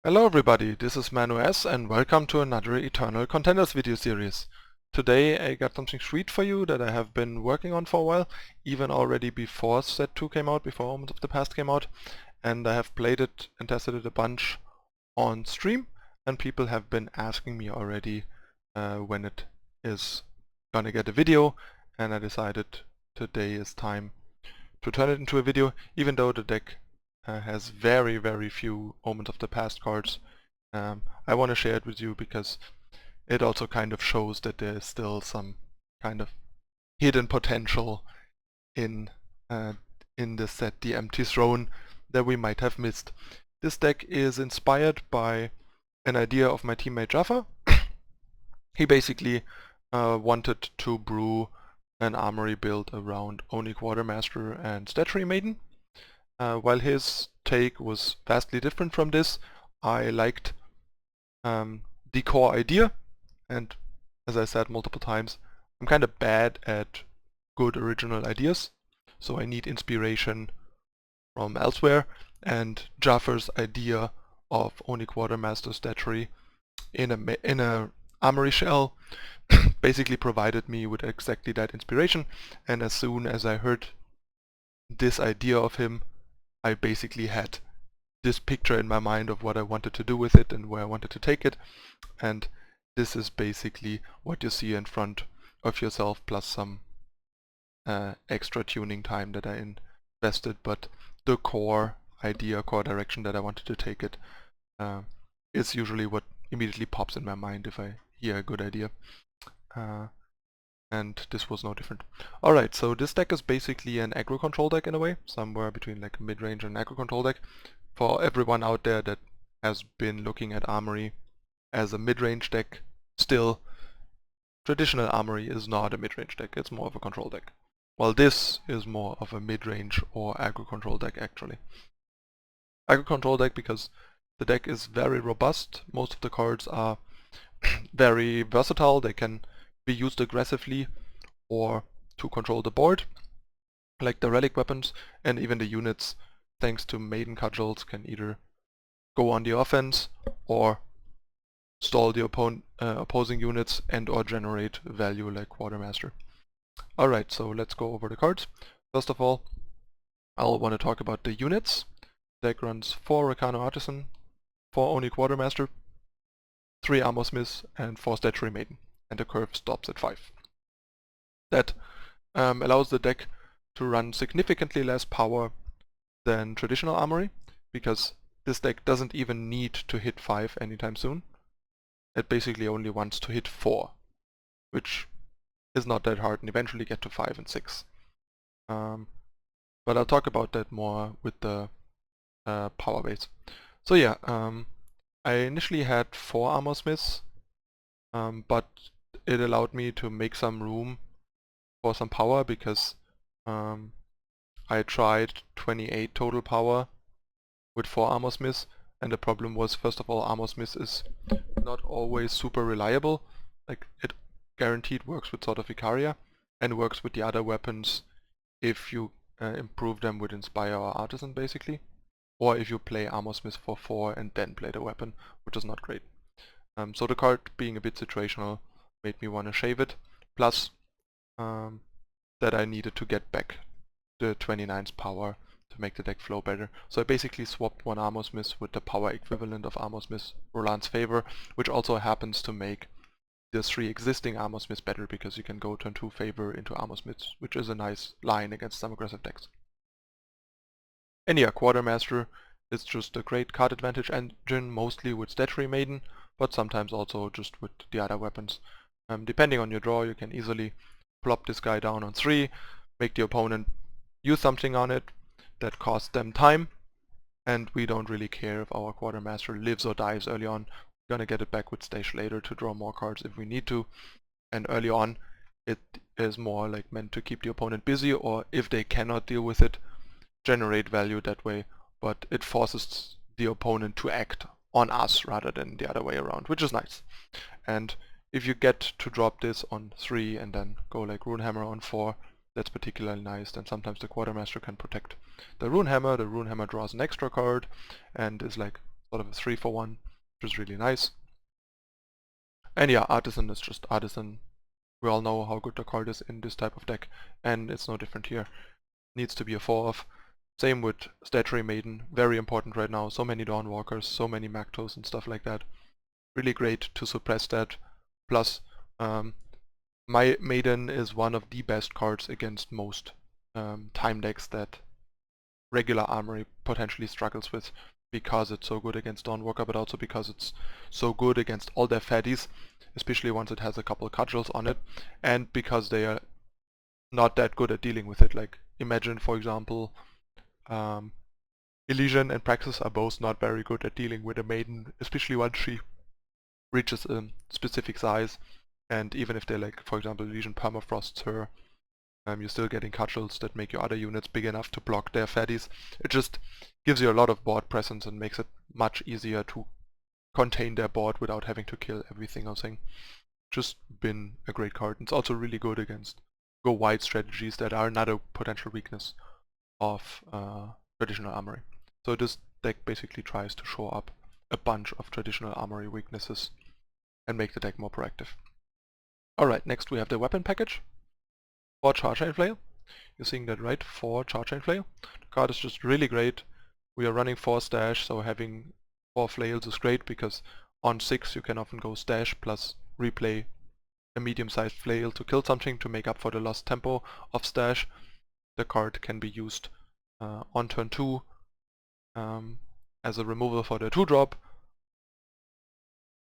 Hello everybody, this is Manu S and welcome to another Eternal Contenders video series. Today I got something sweet for you that I have been working on for a while, even already before Set 2 came out, before Omens of the Past came out, and I have played it and tested it a bunch on stream, and people have been asking me already when it is gonna get a video, and I decided today is time to turn it into a video, even though the deck has very few Omens of the Past cards. I want to share it with you because it also kind of shows that there is still some kind of hidden potential in the set, the Empty Throne, that we might have missed. This deck is inspired by an idea of my teammate Jaffa. He basically wanted to brew an armory build around Oni Quartermaster and Statuary Maiden. While his take was vastly different from this, I liked the core idea, and as I said multiple times, I'm kind of bad at good original ideas, so I need inspiration from elsewhere, and Jaffa's idea of Oni Quartermaster Statuary in a armory shell basically provided me with exactly that inspiration, and as soon as I heard this idea of him, I basically had this picture in my mind of what I wanted to do with it and where I wanted to take it, and this is basically what you see in front of yourself, plus some extra tuning time that I invested, but the core idea, core direction that I wanted to take it is usually what immediately pops in my mind if I hear a good idea. And this was no different. Alright, so this deck is basically an aggro control deck in a way, somewhere between like a mid-range and aggro control deck. For everyone out there that has been looking at Armory as a mid-range deck, still, traditional Armory is not a mid-range deck, it's more of a control deck. While this is more of a mid-range or aggro control deck actually. Aggro control deck because the deck is very robust, most of the cards are very versatile, they can be used aggressively or to control the board, like the relic weapons, and even the units, thanks to Maiden cudgels, can either go on the offense or stall the opposing units and or generate value like Quartermaster. Alright, so let's go over the cards. First of all, I'll want to talk about the units. Deck runs 4 Rakano Artisan, 4 Oni Quartermaster, 3 Armorsmith, and 4 Statuary Maiden, and the curve stops at 5. That allows the deck to run significantly less power than traditional Armory, because this deck doesn't even need to hit 5 anytime soon. It basically only wants to hit 4, which is not that hard, and eventually get to 5 and 6. But I'll talk about that more with the power base. So yeah, I initially had 4 Armorsmiths, but it allowed me to make some room for some power because I tried 28 total power with 4 Armorsmiths, and the problem was, first of all, Armorsmith is not always super reliable. Like, it guaranteed works with sort of Icaria and works with the other weapons if you improve them with Inspire or Artisan basically, or if you play Armorsmith for 4 and then play the weapon, which is not great. So the card being a bit situational made me want to shave it, plus that I needed to get back the 29's power to make the deck flow better. So I basically swapped one Armorsmith with the power equivalent of Armorsmith, Rolant's Favor, which also happens to make the 3 existing Armorsmiths better because you can go turn 2 Favor into Armorsmiths, which is a nice line against some aggressive decks. And yeah, Quartermaster is just a great card advantage engine, mostly with Statuary Maiden, but sometimes also just with the other weapons. Depending on your draw, you can easily plop this guy down on 3, make the opponent use something on it that costs them time, and we don't really care if our Quartermaster lives or dies early on. We're gonna get it back with Stage later to draw more cards if we need to, and early on it is more like meant to keep the opponent busy, or if they cannot deal with it, generate value that way, but it forces the opponent to act on us rather than the other way around, which is nice. And if you get to drop this on 3 and then go like Runehammer on 4, that's particularly nice. Then sometimes the Quartermaster can protect the Runehammer draws an extra card and is like sort of a 3-for-1, which is really nice. And yeah, Artisan is just Artisan. We all know how good the card is in this type of deck, and it's no different here. Needs to be a 4-off. Same with Statuary Maiden, very important right now. So many Dawnwalkers, so many Mactos and stuff like that. Really great to suppress that. Plus, my Maiden is one of the best cards against most time decks that regular Armory potentially struggles with, because it's so good against Dawnwalker, but also because it's so good against all their fatties, especially once it has a couple cudgels on it, and because they are not that good at dealing with it. Like, imagine, for example, Elysian and Praxis are both not very good at dealing with a Maiden, especially once she reaches a specific size, and even if they, like, for example, Elysian permafrosts her, you're still getting cudgels that make your other units big enough to block their fatties. It just gives you a lot of board presence and makes it much easier to contain their board without having to kill every single thing. Just been a great card. It's also really good against go wide strategies that are another potential weakness of traditional Armory. So this deck basically tries to show up a bunch of traditional Armory weaknesses and make the deck more proactive. Alright, next we have the weapon package for Charchain Flail. You're seeing that right, for Charchain Flail. The card is just really great. We are running 4 stash, so having 4 flails is great, because on 6 you can often go stash plus replay a medium-sized flail to kill something to make up for the lost tempo of stash. The card can be used on turn 2 as a removal for the 2-drop.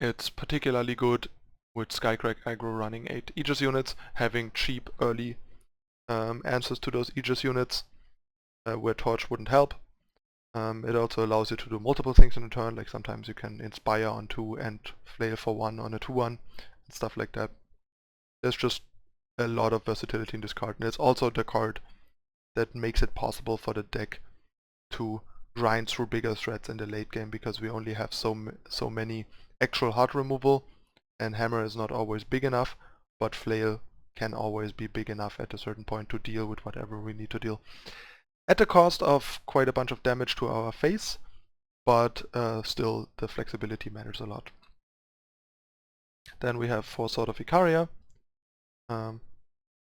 It's particularly good with Skycrack aggro running 8 Aegis units, having cheap early answers to those Aegis units where Torch wouldn't help. It also allows you to do multiple things in a turn, like sometimes you can Inspire on 2 and Flail for 1 on a 2-1 and stuff like that. There's just a lot of versatility in this card, and it's also the card that makes it possible for the deck to grind through bigger threats in the late game, because we only have so many actual hard removal, and Hammer is not always big enough, but Flail can always be big enough at a certain point to deal with whatever we need to deal. At the cost of quite a bunch of damage to our face, but still the flexibility matters a lot. Then we have 4 Sword of Icaria,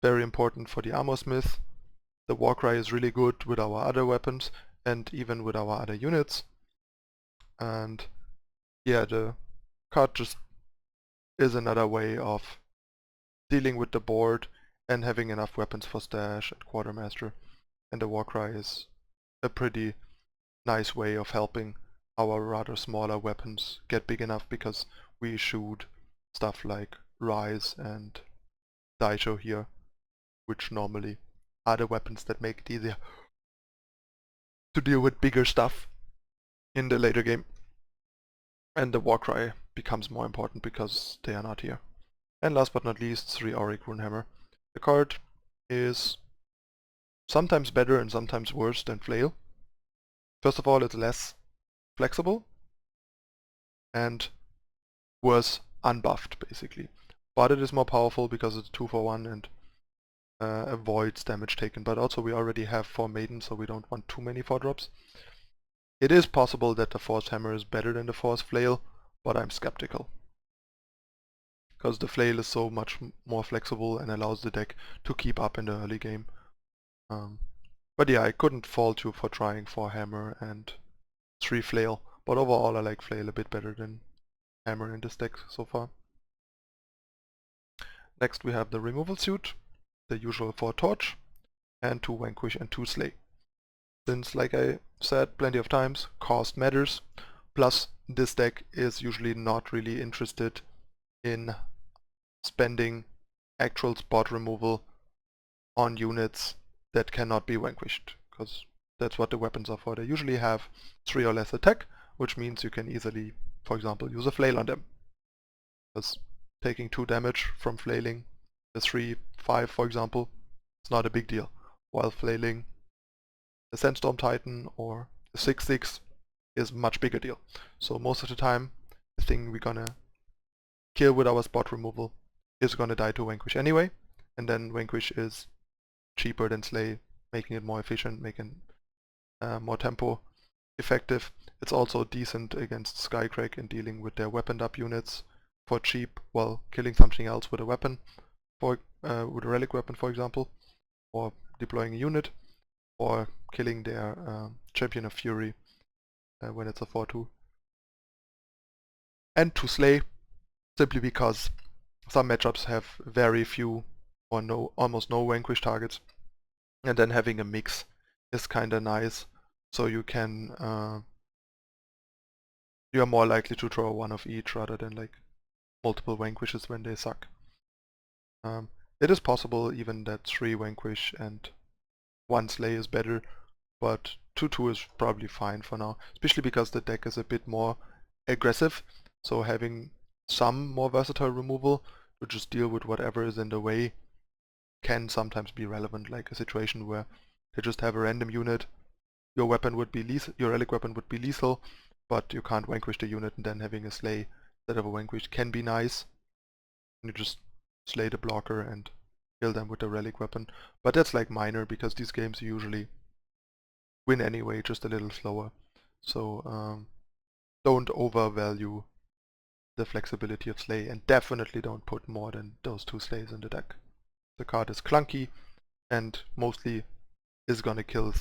very important for the Armorsmith. The Warcry is really good with our other weapons and even with our other units. And yeah, the card just is another way of dealing with the board and having enough weapons for stash and Quartermaster. And the Warcry is a pretty nice way of helping our rather smaller weapons get big enough, because we shoot stuff like Rise and Daisho here, which normally are the weapons that make it easier to deal with bigger stuff in the later game. And the Warcry becomes more important because they are not here. And last but not least, 3 Auric Runehammer. The card is sometimes better and sometimes worse than Flail. First of all, it's less flexible and worse unbuffed, basically. But it is more powerful because it's 2-for-1 and avoids damage taken. But also we already have 4 Maiden, so we don't want too many 4-drops. It is possible that the Force Hammer is better than the Force Flail, but I'm skeptical, because the Flail is so much more flexible and allows the deck to keep up in the early game. But yeah, I couldn't fault you for trying 4 Hammer and 3 Flail, but overall I like Flail a bit better than Hammer in this deck so far. Next we have the removal suit, the usual 4 Torch, and 2 Vanquish and 2 Slay. Since, like I said plenty of times, cost matters, plus this deck is usually not really interested in spending actual spot removal on units that cannot be vanquished, because that's what the weapons are for. They usually have 3 or less attack, which means you can easily, for example, use a Flail on them, because taking 2 damage from flailing a 3-5, for example, is not a big deal, while flailing a Sandstorm Titan or a 6-6 is a much bigger deal. So most of the time, the thing we're gonna kill with our spot removal is gonna die to Vanquish anyway, and then Vanquish is cheaper than Slay, making it more efficient, making more tempo effective, It's also decent against Skycrack in dealing with their weaponed up units for cheap while killing something else with a weapon, with a relic weapon for example, or deploying a unit, or killing their Champion of Fury when it's a 4-2. And to slay, simply because some matchups have very few or almost no Vanquish targets, and then having a mix is kinda nice, so you can you are more likely to draw one of each rather than like multiple Vanquishes when they suck. It is possible even that 3 Vanquish and 1 Slay is better, but 2-2 is probably fine for now, especially because the deck is a bit more aggressive, so having some more versatile removal to just deal with whatever is in the way can sometimes be relevant, like a situation where they just have a random unit, your weapon would be lethal, your relic weapon would be lethal, but you can't vanquish the unit, and then having a slay instead of a vanquish can be nice. You just slay the blocker and kill them with the relic weapon, but that's like minor because these games usually win anyway, just a little slower. So don't overvalue the flexibility of slay, and definitely don't put more than those 2 slays in the deck. The card is clunky and mostly is gonna kill.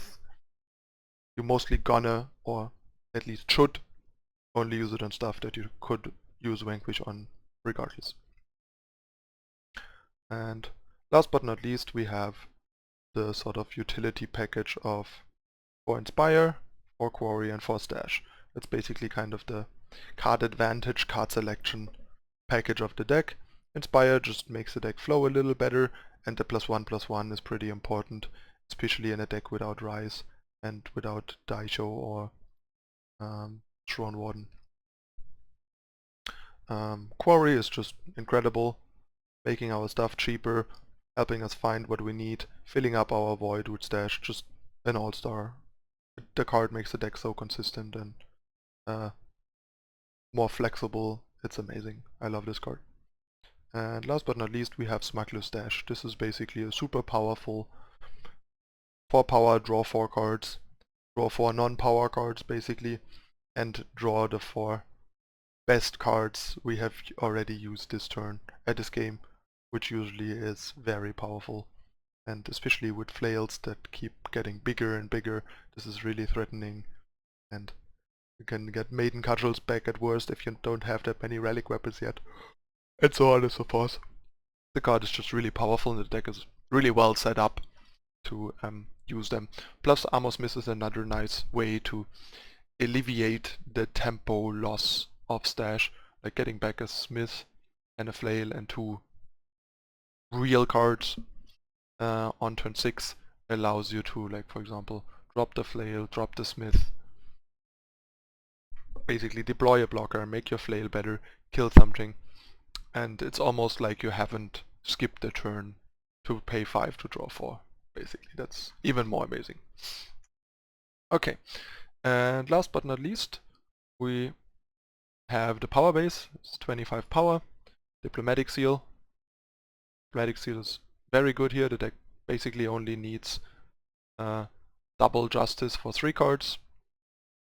You're mostly gonna, or at least should, only use it on stuff that you could use Vanquish on regardless. And last but not least, we have the sort of utility package of 4 Inspire, 4 Quarry and 4 Stash. That's basically kind of the card advantage, card selection package of the deck. Inspire just makes the deck flow a little better, and the +1/+1 is pretty important, especially in a deck without Rise and without Daisho or Throne Warden. Quarry is just incredible, making our stuff cheaper, helping us find what we need, filling up our void with Stash, just an all-star. The card makes the deck so consistent and more flexible. It's amazing. I love this card. And last but not least, we have Smuggler Stash. This is basically a super powerful 4 power, draw 4 cards, draw 4 non-power cards basically, and draw the 4 best cards we have already used this turn at this game, which usually is very powerful. And especially with flails that keep getting bigger and bigger, this is really threatening. And you can get Maiden Cudgels back at worst if you don't have that many relic weapons yet, and so on and so forth. The card is just really powerful and the deck is really well set up to use them. Plus Armorsmith is another nice way to alleviate the tempo loss of Stash, like getting back a Smith and a Flail and 2 real cards on turn 6 allows you to, like, for example, drop the Flail, drop the Smith, basically deploy a blocker, make your Flail better, kill something, and it's almost like you haven't skipped a turn to pay 5 to draw 4. Basically, that's even more amazing. Okay, and last but not least, we have the power base. It's 25 power, Diplomatic Seal. Diplomatic Seal is very good here. The deck basically only needs double Justice for 3 cards,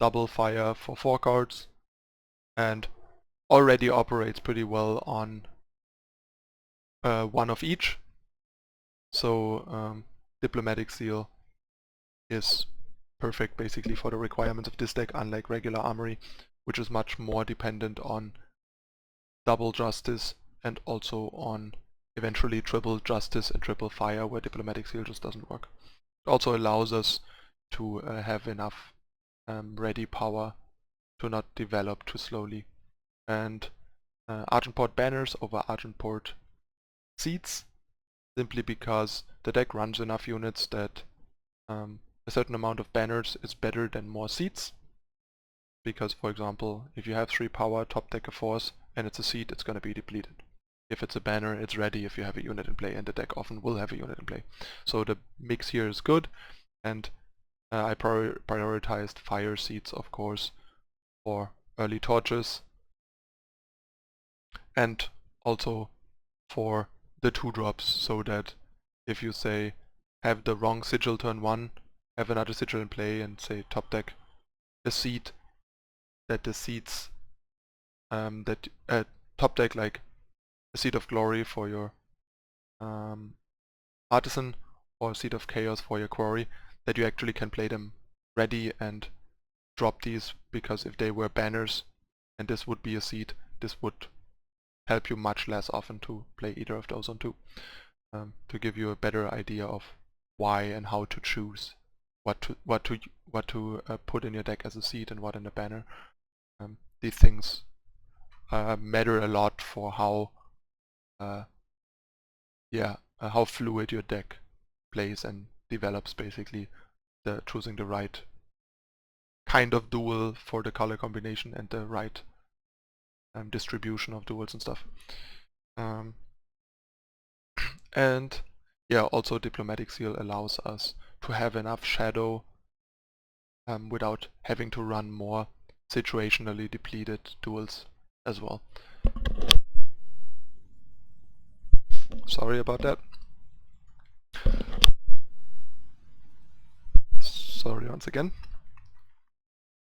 double Fire for 4 cards, and already operates pretty well on 1 of each. So Diplomatic Seal is perfect basically for the requirements of this deck, unlike regular Armory, which is much more dependent on double Justice and also on eventually triple Justice and triple Fire, where Diplomatic Seal just doesn't work. It also allows us to have enough ready power to not develop too slowly. And Argenport banners over Argenport seats, simply because the deck runs enough units that a certain amount of banners is better than more seats. Because, for example, if you have 3 power, top deck a force, and it's a seat, it's going to be depleted. If it's a banner, it's ready if you have a unit in play, and the deck often will have a unit in play. So the mix here is good, and I prioritized fire seats, of course, for early torches, and also for the 2-drops, so that if you say have the wrong sigil turn 1, have another sigil in play, and say top deck a seat, that the seeds top deck like a Seed of Glory for your Artisan or Seed of Chaos for your Quarry, that you actually can play them ready and drop these, because if they were banners and this would be a seed, this would help you much less often to play either of those on 2. To give you a better idea of why and how to choose what to put in your deck as a seed and what in a banner. These things matter a lot for how fluid your deck plays and develops, basically choosing the right kind of duel for the color combination and the right distribution of duels and stuff. And yeah, also Diplomatic Seal allows us to have enough shadow without having to run more situationally depleted duels as well. Sorry about that. Sorry once again.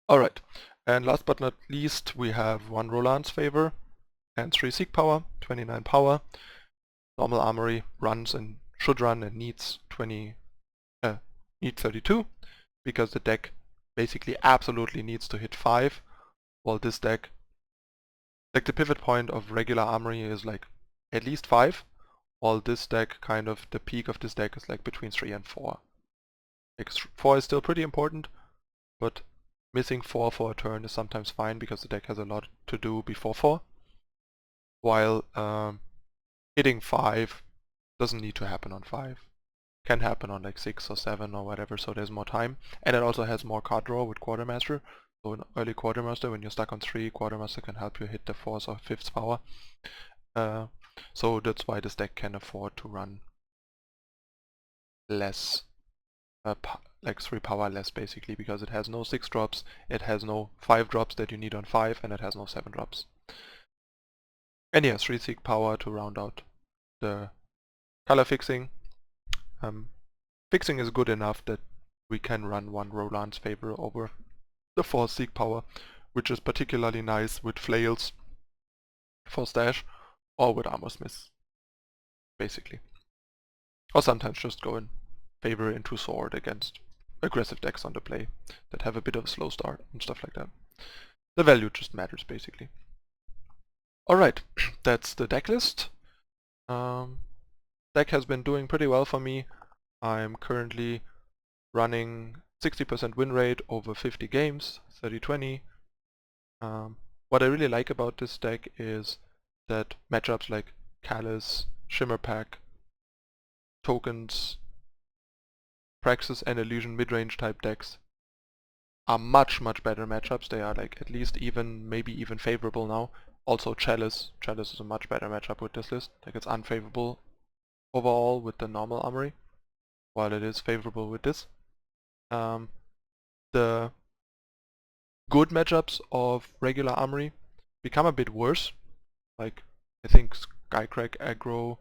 Alright, and last but not least, we have 1 Rolant's Favor and 3 Seek Power, 29 power. Normal Armory runs and should run and needs 32, because the deck basically absolutely needs to hit 5, while this deck, like the pivot point of regular Armory is like at least 5, while this deck, kind of the peak of this deck is like between 3 and 4. Like 4 is still pretty important, but missing 4 for a turn is sometimes fine because the deck has a lot to do before 4, while hitting 5 doesn't need to happen on 5. Can happen on like 6 or 7 or whatever, so there's more time. And it also has more card draw with Quartermaster. So in early Quartermaster, when you're stuck on 3, Quartermaster can help you hit the 4th or 5th power. So that's why this deck can afford to run less, like 3 power less basically, because it has no 6 drops, it has no 5 drops that you need on 5, and it has no 7 drops. And yeah, 3 Seek Power to round out the color fixing. Fixing is good enough that we can run 1 Rolant's Favor over the 4 Seek Power, which is particularly nice with Flails for stash, or with Armorsmith, basically. Or sometimes just go in Favor into Sword against aggressive decks on the play that have a bit of a slow start and stuff like that. The value just matters, basically. Alright, that's the deck list. Deck has been doing pretty well for me. I'm currently running 60% win rate over 50 games, 30-20. What I really like about this deck is that matchups like Callus, Shimmer Pack, Tokens, Praxis and Illusion mid-range type decks are much better matchups. They are like at least even, maybe even favorable now. Also Chalice is a much better matchup with this list. Like it's unfavorable overall with the normal Armory, while it is favorable with this. The good matchups of regular Armory become a bit worse. Like I think Skycrack aggro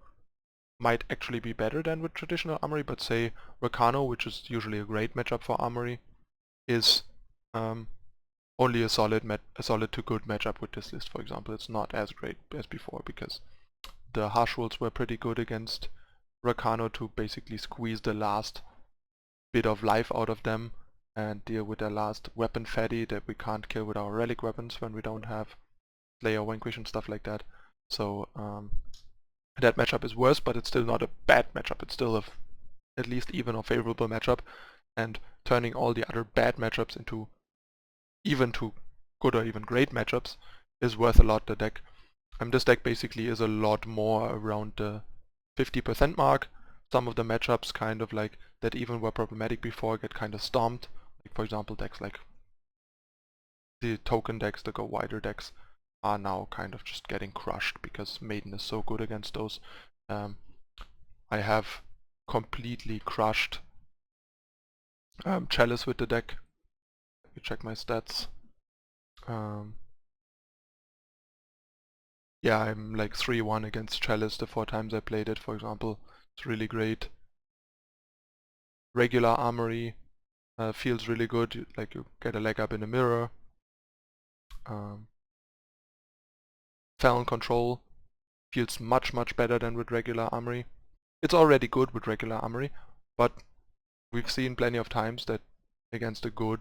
might actually be better than with traditional Armory, but say Rakano, which is usually a great matchup for Armory, is only a solid to good matchup with this list, for example. It's not as great as before, because the harsh rules were pretty good against Rakano to basically squeeze the last bit of life out of them and deal with their last weapon fatty that we can't kill with our relic weapons when we don't have Flail, Vanquish and stuff like that. So that matchup is worse, but it's still not a bad matchup. It's still at least even or favorable matchup, and turning all the other bad matchups into even to good or even great matchups is worth a lot, the deck. This deck basically is a lot more around the 50% mark. Some of the matchups kind of like that even were problematic before get kind of stomped. Like for example, decks like the token decks, the go wider decks, are now kind of just getting crushed because Maiden is so good against those. I have completely crushed Chalice with the deck. Let me check my stats. Yeah, I'm like 3-1 against Chalice the 4 times I played it, for example. It's really great. Regular Armory feels really good, like you get a leg up in a mirror. Felon control feels much better than with regular Armory. It's already good with regular Armory, but we've seen plenty of times that against a good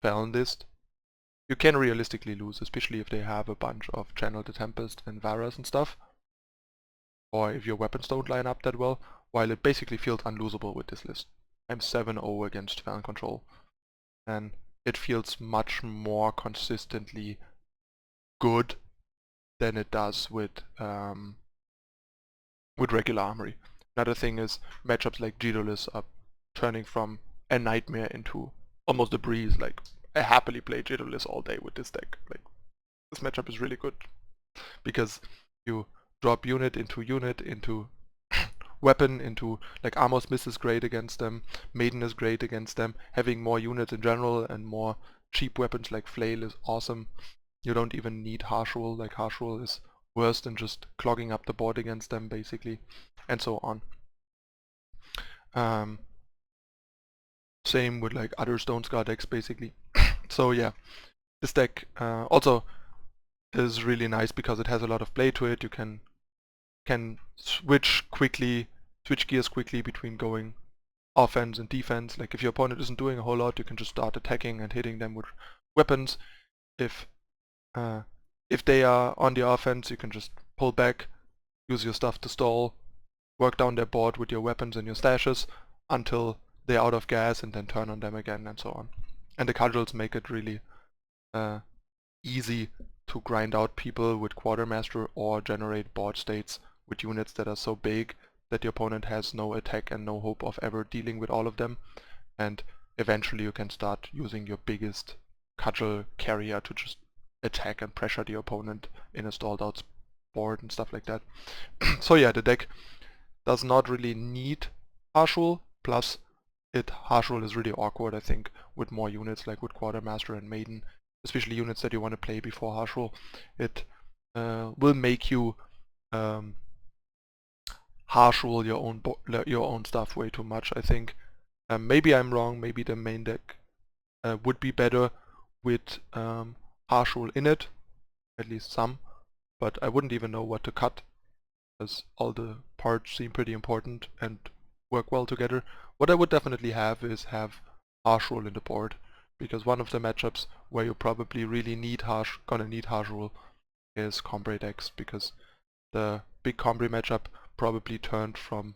Felon list, you can realistically lose, especially if they have a bunch of Channel the Tempest and Varas and stuff, or if your weapons don't line up that well, while it basically feels unlosable with this list. I'm 7-0 against Felon control, and it feels much more consistently good than it does with regular Armory. Another thing is matchups like Decklist are turning from a nightmare into almost a breeze. Like, I happily play Decklist all day with this deck. Like, this matchup is really good because you drop unit into weapon into, like, Armorsmith is great against them, Maiden is great against them, having more units in general and more cheap weapons like Flail is awesome. You don't even need Harsh Rule, like Harsh Rule is worse than just clogging up the board against them basically, and so on. Same with like other Stone Scar decks basically. So yeah, this deck also is really nice because it has a lot of play to it. You can switch gears quickly between going offense and defense. Like if your opponent isn't doing a whole lot, you can just start attacking and hitting them with weapons. If they are on the offense, you can just pull back, use your stuff to stall, work down their board with your weapons and your stashes until they're out of gas and then turn on them again and so on. And the cudgels make it really easy to grind out people with Quartermaster or generate board states with units that are so big that the opponent has no attack and no hope of ever dealing with all of them. And eventually you can start using your biggest cudgel carrier to just attack and pressure the opponent in a stalled out board and stuff like that. So yeah, the deck does not really need Harsh Rule, plus Harsh Rule is really awkward, I think, with more units like with Quartermaster and Maiden, especially units that you want to play before Harsh Rule. It will make you Harsh Rule your own stuff way too much, I think. Maybe I'm wrong, maybe the main deck would be better with Harsh Rule in it, at least some, but I wouldn't even know what to cut, because all the parts seem pretty important and work well together. What I would definitely have is have Harsh Rule in the board, because one of the matchups where you probably really gonna need Harsh Rule is Combray decks, because the big Combray matchup probably turned from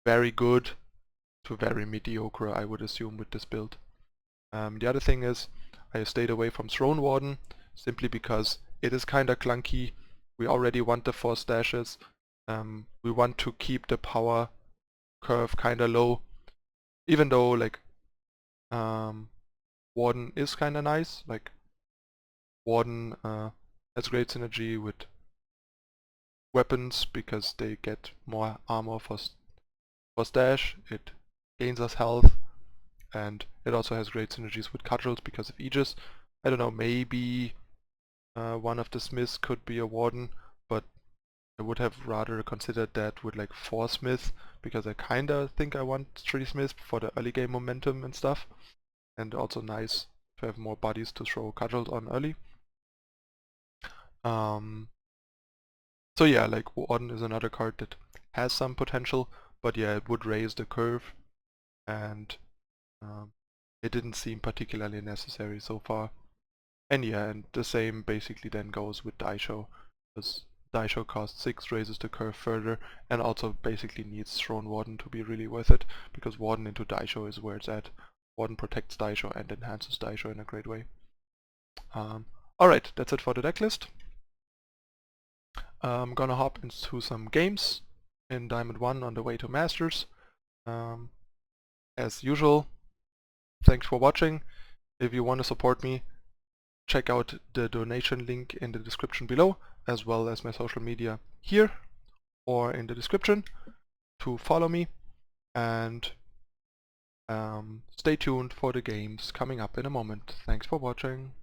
very good to very mediocre, I would assume, with this build. The other thing is, I stayed away from Throne Warden, simply because it is kinda clunky. We already want the 4 stashes. We want to keep the power curve kinda low, even though like Warden is kinda nice. Like Warden has great synergy with weapons because they get more armor for stash. It gains us health, and it also has great synergies with cudgels because of Aegis. I don't know, maybe one of the Smiths could be a Warden, but I would have rather considered that with like 4 Smiths, because I kinda think I want 3 Smiths for the early game momentum and stuff, and also nice to have more bodies to throw cudgels on early. So yeah, like Warden is another card that has some potential, but yeah, it would raise the curve, and it didn't seem particularly necessary so far. And yeah, and the same basically then goes with Daisho, because Daisho costs 6, raises the curve further, and also basically needs Throne Warden to be really worth it, because Warden into Daisho is where it's at. Warden protects Daisho and enhances Daisho in a great way. Alright, that's it for the deck list. I'm gonna hop into some games in Diamond 1 on the way to Masters. As usual, thanks for watching. If you want to support me, check out the donation link in the description below, as well as my social media here or in the description to follow me, and stay tuned for the games coming up in a moment. Thanks for watching.